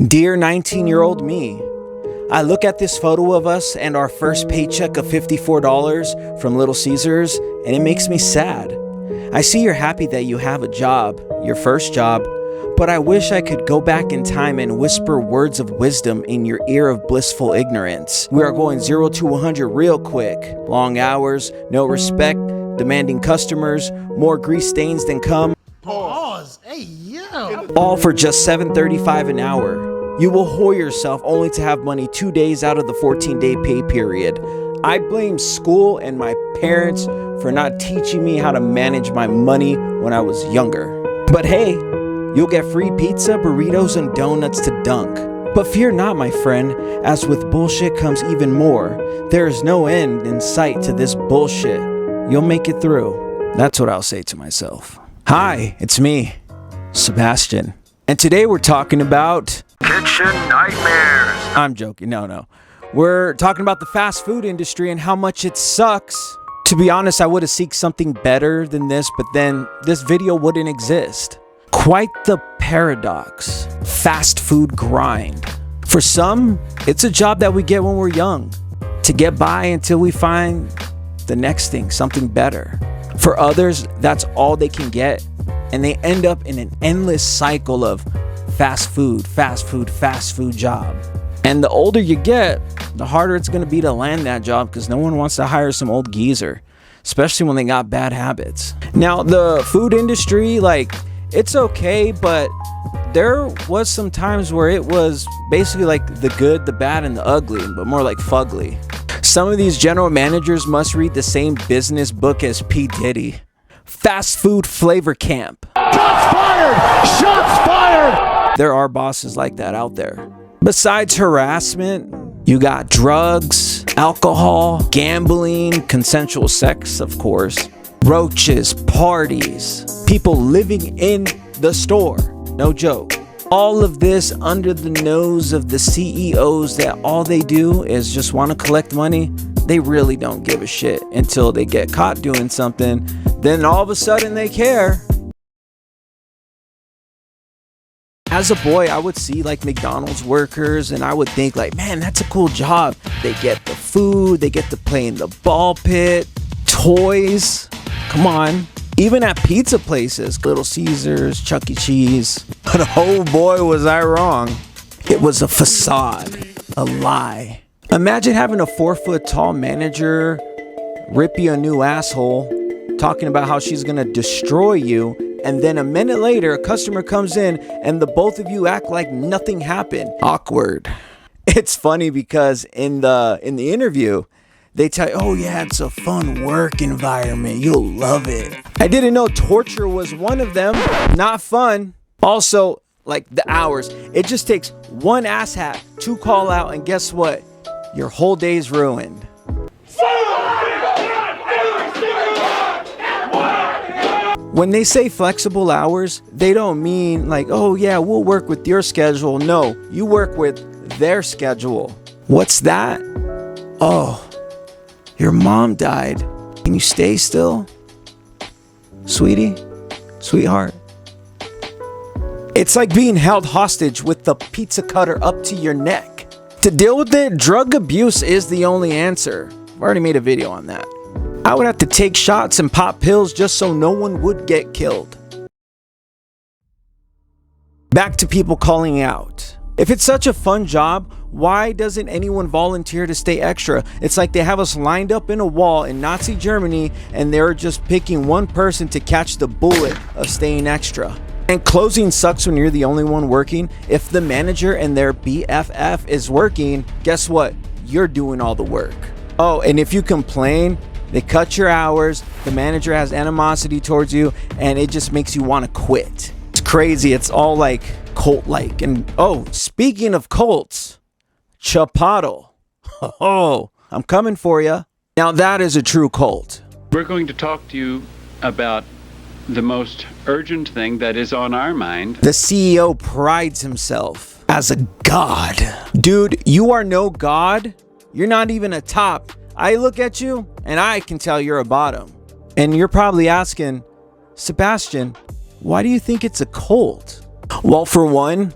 Dear 19-year-old me, I look at this photo of us and our first paycheck of $54 from Little Caesars, and it makes me sad. I see you're happy that you have a job, your first job, but I wish I could go back in time and whisper words of wisdom in your ear of blissful ignorance. We are going 0 to 100 real quick. Long hours, no respect, demanding customers, more grease stains than cum. Pause. Hey, yo. All for just $7.35 an hour. You will whore yourself only to have money 2 days out of the 14-day pay period. I blame school and my parents for not teaching me how to manage my money when I was younger. But hey, you'll get free pizza, burritos, and donuts to dunk. But fear not, my friend, as with bullshit comes even more. There is no end in sight to this bullshit. You'll make it through. That's what I'll say to myself. Hi, it's me, Sabastian. And today we're talking about kitchen nightmares. I'm joking, no. We're talking about the fast food industry and how much it sucks. To be honest, I would have seeked something better than this, but then this video wouldn't exist. Quite the paradox. Fast food grind. For some, it's a job that we get when we're young, to get by until we find the next thing, something better. For others, that's all they can get, and they end up in an endless cycle of fast food job. And the older you get, the harder it's going to be to land that job, because no one wants to hire some old geezer, especially when they got bad habits. Now, the food industry, it's okay, but there was some times where it was basically like the good, the bad, and the ugly, but more like fugly. Some of these general managers must read the same business book as P. Diddy. Fast food flavor camp. Shots fired! Shots fired! There are bosses like that out there. Besides harassment, you got drugs, alcohol, gambling, consensual sex, of course, roaches, parties, people living in the store. No joke. All of this under the nose of the CEOs that all they do is just want to collect money. They really don't give a shit until they get caught doing something. Then all of a sudden they care. As a boy, I would see McDonald's workers and I would think man, that's a cool job. They get the food, they get to play in the ball pit, toys. Come on. Even at pizza places, Little Caesars, Chuck E. Cheese. But oh boy, was I wrong. It was a facade, a lie. Imagine having a 4-foot-tall manager rip you a new asshole, talking about how she's gonna destroy you, and then a minute later, a customer comes in and the both of you act like nothing happened. Awkward. It's funny because in the interview, they tell you, oh yeah, it's a fun work environment. You'll love it. I didn't know torture was one of them. Not fun. Also, the hours. It just takes one asshat to call out, and guess what? Your whole day's ruined. When they say flexible hours, they don't mean oh yeah, we'll work with your schedule. No, you work with their schedule. What's that? Oh, your mom died. Can you stay still? Sweetie? Sweetheart? It's like being held hostage with the pizza cutter up to your neck. To deal with it, drug abuse is the only answer. I've already made a video on that. I would have to take shots and pop pills just so no one would get killed. Back to people calling out. If it's such a fun job, why doesn't anyone volunteer to stay extra? It's like they have us lined up in a wall in Nazi Germany and they're just picking one person to catch the bullet of staying extra. And closing sucks when you're the only one working. If the manager and their BFF is working, guess what? You're doing all the work. Oh, and if you complain, they cut your hours, the manager has animosity towards you, and it just makes you want to quit. It's crazy. It's all cult-like. And oh, speaking of cults, Chapato. Oh, I'm coming for you. Now that is a true cult. We're going to talk to you about the most urgent thing that is on our mind. The CEO prides himself as a god. Dude, you are no god. You're not even a top. I look at you and I can tell you're a bottom. And you're probably asking, Sebastian, why do you think it's a cult? Well, for one,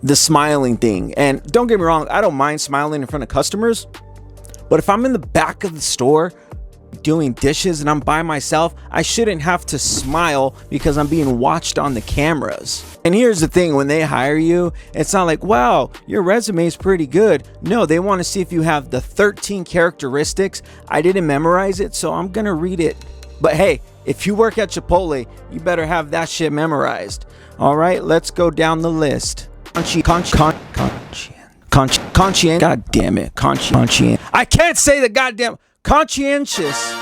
the smiling thing. And don't get me wrong, I don't mind smiling in front of customers, but if I'm in the back of the store doing dishes and I'm by myself, I shouldn't have to smile because I'm being watched on the cameras. And here's the thing, when they hire you, it's not like, wow, your resume is pretty good. No, they want to see if you have the 13 characteristics. I didn't memorize it, so I'm gonna read it. But hey, if you work at Chipotle, you better have that shit memorized. All right, let's go down the list. Conscientious. God damn it. Conscientious. I can't say the goddamn conscientious.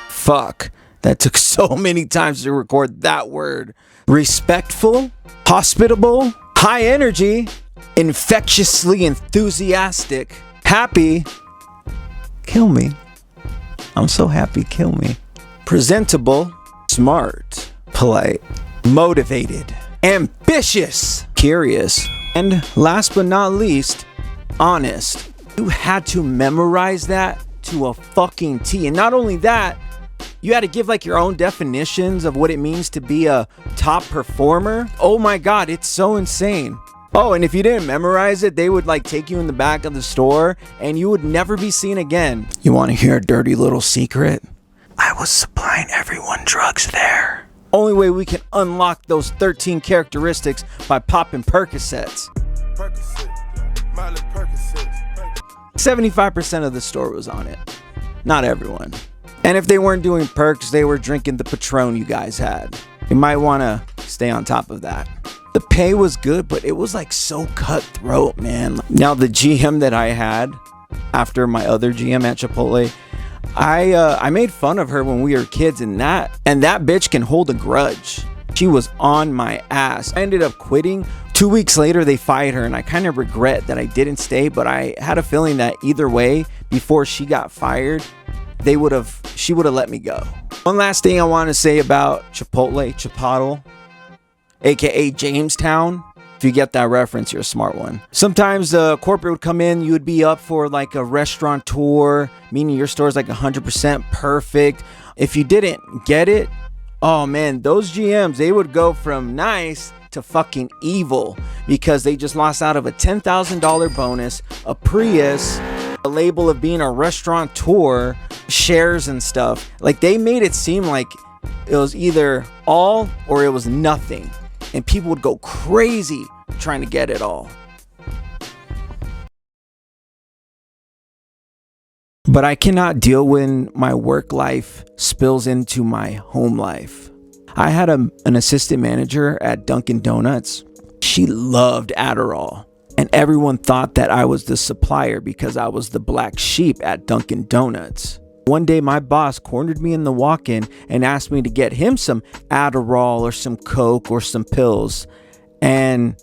Fuck. That took so many times to record that word. Respectful, hospitable, high energy, infectiously enthusiastic, happy. Kill me. I'm so happy. Kill me. Presentable, smart, polite, motivated, ambitious, curious, and last but not least, honest. You had to memorize that to a fucking T. And not only that, you had to give like your own definitions of what it means to be a top performer. Oh my God, it's so insane. Oh, and if you didn't memorize it, they would like take you in the back of the store and you would never be seen again. You want to hear a dirty little secret? I was supplying everyone drugs there. Only way we can unlock those 13 characteristics by popping Percocets. 75% of the store was on it. Not everyone. And if they weren't doing perks, they were drinking the Patron you guys had. You might want to stay on top of that. The pay was good, but it was like so cutthroat, man. Now the GM that I had after my other GM at Chipotle, I made fun of her when we were kids, and that bitch can hold a grudge. She was on my ass. I ended up quitting. 2 weeks later, they fired her, and I kind of regret that I didn't stay, but I had a feeling that either way, before she got fired, she would have let me go. One last thing I want to say about Chipotle, aka Jamestown. If you get that reference, you're a smart one. Sometimes corporate would come in, you would be up for like a restaurateur, meaning your store is like 100% perfect. If you didn't get it, oh man, those GMs, they would go from nice to fucking evil because they just lost out of a $10,000 bonus, a Prius, a label of being a restaurateur, shares and stuff. Like they made it seem like it was either all or it was nothing. And people would go crazy trying to get it all. But I cannot deal when my work life spills into my home life. I had an assistant manager at Dunkin' Donuts. She loved Adderall. And everyone thought that I was the supplier because I was the black sheep at Dunkin' Donuts. One day my boss cornered me in the walk-in and asked me to get him some Adderall or some Coke or some pills. And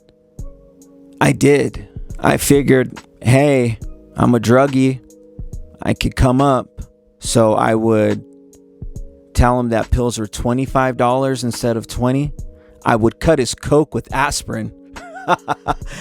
I did. I figured, hey, I'm a druggie. I could come up. So I would tell him that pills were $25 instead of $20. I would cut his Coke with aspirin.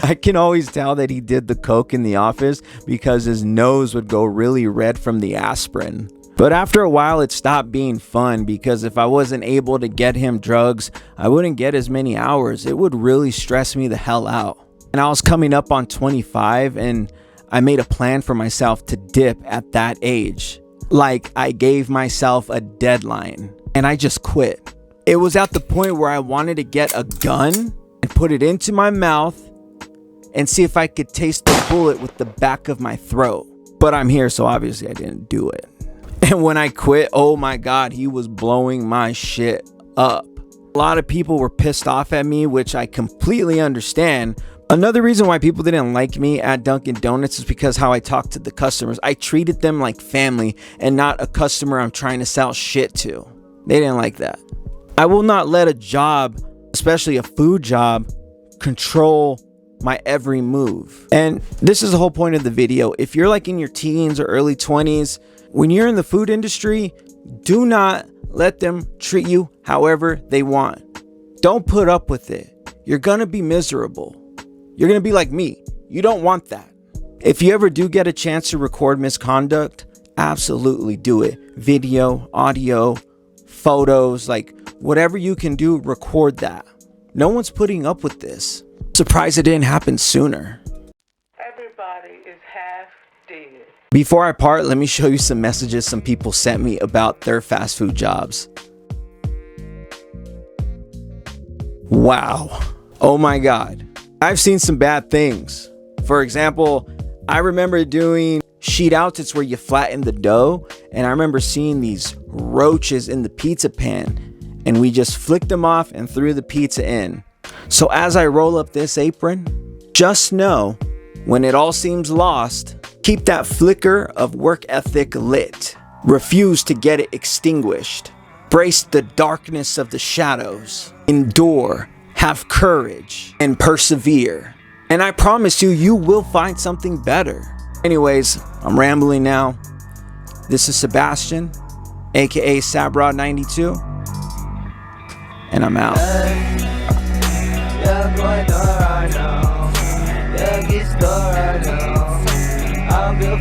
I can always tell that he did the Coke in the office because his nose would go really red from the aspirin. But after a while, it stopped being fun because if I wasn't able to get him drugs, I wouldn't get as many hours. It would really stress me the hell out. And I was coming up on 25 and I made a plan for myself to dip at that age. Like I gave myself a deadline and I just quit. It was at the point where I wanted to get a gun and put it into my mouth and see if I could taste the bullet with the back of my throat. But I'm here, so obviously I didn't do it. And when I quit, oh my God, he was blowing my shit up. A lot of people were pissed off at me, which I completely understand. Another reason why people didn't like me at Dunkin' Donuts is because how I talked to the customers. I treated them like family and not a customer I'm trying to sell shit to. They didn't like that. I will not let a job, especially a food job, control my every move. And this is the whole point of the video. If you're like in your teens or early 20s, when you're in the food industry, do not let them treat you however they want. Don't put up with it. You're gonna be miserable. You're gonna be like me. You don't want that. If you ever do get a chance to record misconduct, absolutely do it. Video, audio, photos, like whatever you can do, record that. No one's putting up with this. Surprised it didn't happen sooner. Everybody is half dead. Before I part, let me show you some messages some people sent me about their fast food jobs. Wow. Oh my God. I've seen some bad things. For example, I remember doing sheet outs. It's where you flatten the dough. And I remember seeing these roaches in the pizza pan. And we just flicked them off and threw the pizza in. So as I roll up this apron, just know when it all seems lost, keep that flicker of work ethic lit. Refuse to get it extinguished. Brace the darkness of the shadows. Endure, have courage, and persevere. And I promise you, you will find something better. Anyways, I'm rambling now. This is Sabastian, aka Sabrod92, and I'm out. Yeah, get started now. I'll be a